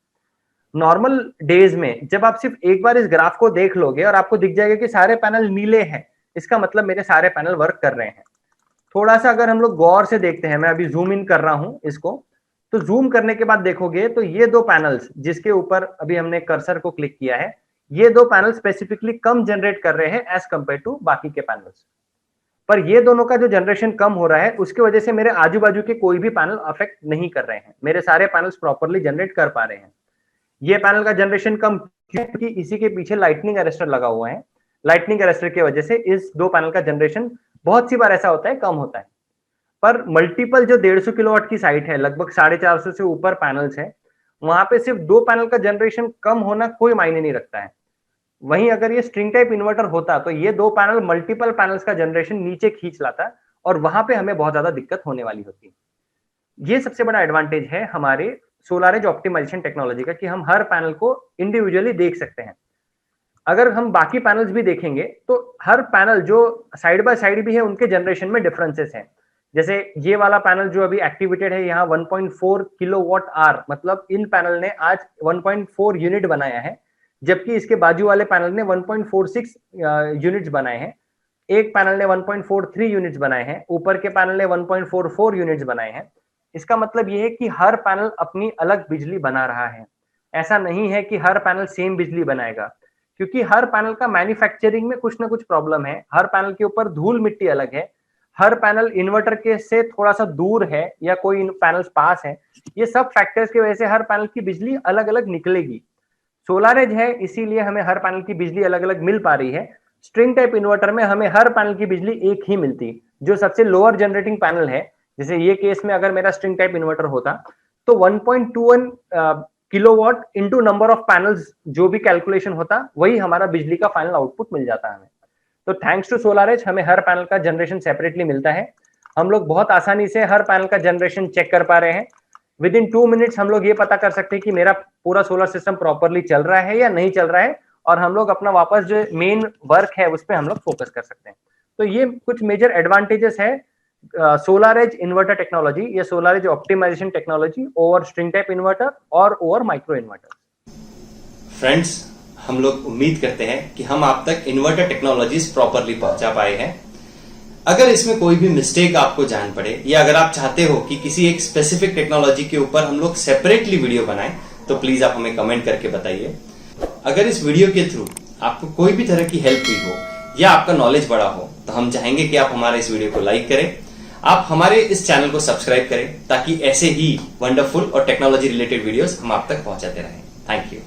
नॉर्मल डेज में जब आप सिर्फ एक बार इस ग्राफ को देख लोगे और आपको दिख जाएगा कि सारे पैनल नीले हैं, इसका मतलब मेरे सारे पैनल वर्क कर रहे हैं। थोड़ा सा अगर हम लोग गौर से देखते हैं, मैं अभी जूम इन कर रहा हूं इसको, तो जूम करने के बाद देखोगे तो ये दो पैनल्स जिसके ऊपर अभी हमने कर्सर को क्लिक किया है, ये दो पैनल स्पेसिफिकली कम जनरेट कर रहे हैं एज कंपेयर टू बाकी के पैनल्स। पर ये दोनों का जो जनरेशन कम हो रहा है उसकी वजह से मेरे आजू बाजू के कोई भी पैनल अफेक्ट नहीं कर रहे हैं। मेरे सारे पैनल्स प्रॉपरली जनरेट कर पा रहे हैं। ये पैनल का जनरेशन कम क्योंकि इसी के पीछे लाइटनिंग अरेस्टर लगा हुआ है। लाइटनिंग अरेस्टर की वजह से इस दो पैनल का जनरेशन बहुत सी बार ऐसा होता है कम होता है। पर मल्टीपल जो 150 किलोवाट की साइट है, लगभग 450 से ऊपर पैनल्स है, वहां पे सिर्फ दो पैनल का जनरेशन कम होना कोई मायने नहीं रखता है। वहीं अगर ये स्ट्रिंग टाइप इन्वर्टर होता तो ये दो पैनल मल्टीपल पैनल्स का जनरेशन नीचे खींच लाता और वहां पे हमें बहुत ज्यादा दिक्कत होने वाली होती। ये सबसे बड़ा एडवांटेज है हमारे सोलर एज ऑप्टिमाइजेशन टेक्नोलॉजी का कि हम हर पैनल को इंडिविजुअली देख सकते हैं। अगर हम बाकी पैनल्स भी देखेंगे तो हर पैनल जो साइड बाय साइड भी है उनके जनरेशन में डिफरेंसेस हैं। जैसे ये वाला पैनल जो अभी एक्टिवेटेड है, यहाँ 1.4 किलोवाट आवर, मतलब इन पैनल ने आज 1.4 यूनिट बनाया है, जबकि इसके बाजू वाले पैनल ने 1.46 यूनिट्स बनाए हैं। एक पैनल ने 1.43 यूनिट्स बनाए हैं, ऊपर के पैनल ने 1.44 यूनिट्स बनाए हैं। इसका मतलब यह है कि हर पैनल अपनी अलग बिजली बना रहा है। ऐसा नहीं है कि हर पैनल सेम बिजली बनाएगा, क्योंकि हर पैनल का मैन्युफैक्चरिंग में कुछ ना कुछ प्रॉब्लम है। हर पैनल के ऊपर धूल मिट्टी अलग है, हर पैनल इन्वर्टर के से थोड़ा सा दूर है या कोई पैनल्स पास है। ये सब फैक्टर्स की वजह से हर पैनल की बिजली अलग अलग निकलेगी। सोलर एज है, इसीलिए हमें हर पैनल की बिजली अलग अलग मिल पा रही है। स्ट्रिंग टाइप इन्वर्टर में हमें हर पैनल की बिजली एक ही मिलती। जो सबसे लोअर जनरेटिंग पैनल है, जैसे ये केस में अगर मेरा स्ट्रिंग टाइप इन्वर्टर होता तो 1.21 kilowatt into number of panels जो भी कैलकुलेशन होता वही हमारा बिजली का फाइनल आउटपुट मिल जाता है हमें। तो थैंक्स टू सोलार हमें हर पैनल का जनरेशन सेपरेटली मिलता है। हम लोग बहुत आसानी से हर पैनल का जनरेशन चेक कर पा रहे हैं। विद इन 2 मिनट्स हम लोग ये पता कर सकते हैं कि मेरा पूरा सोलर सिस्टम प्रॉपरली चल रहा है या नहीं चल रहा है, और हम लोग अपना वापस जो मेन वर्क है उस पर हम लोग फोकस कर सकते हैं। तो ये कुछ मेजर एडवांटेजेस है सोलर एज इन्वर्टर टेक्नोलॉजी या solar edge optimisation technology over string type inverter और ओवर माइक्रो इन्वर्टर। फ्रेंड्स, हम लोग उम्मीद करते हैं कि हम आप तक इन्वर्टर टेक्नोलॉजीज प्रॉपरली पहुंचा पाए हैं। अगर इसमें कोई भी मिस्टेक आपको जान पड़े या अगर आप चाहते हो कि किसी एक स्पेसिफिक टेक्नोलॉजी के ऊपर हम लोग सेपरेटली वीडियो बनाएं, तो प्लीज आप हमें कमेंट करके बताइए। अगर इस वीडियो के थ्रू आपको कोई भी तरह की हेल्प हुई हो या आपका नॉलेज बढ़ा हो, तो हम चाहेंगे कि आप हमारे इस वीडियो को लाइक करें, आप हमारे इस चैनल को सब्सक्राइब करें, ताकि ऐसे ही वंडरफुल और टेक्नोलॉजी रिलेटेड वीडियोस हम आप तक पहुंचाते रहें। Thank you.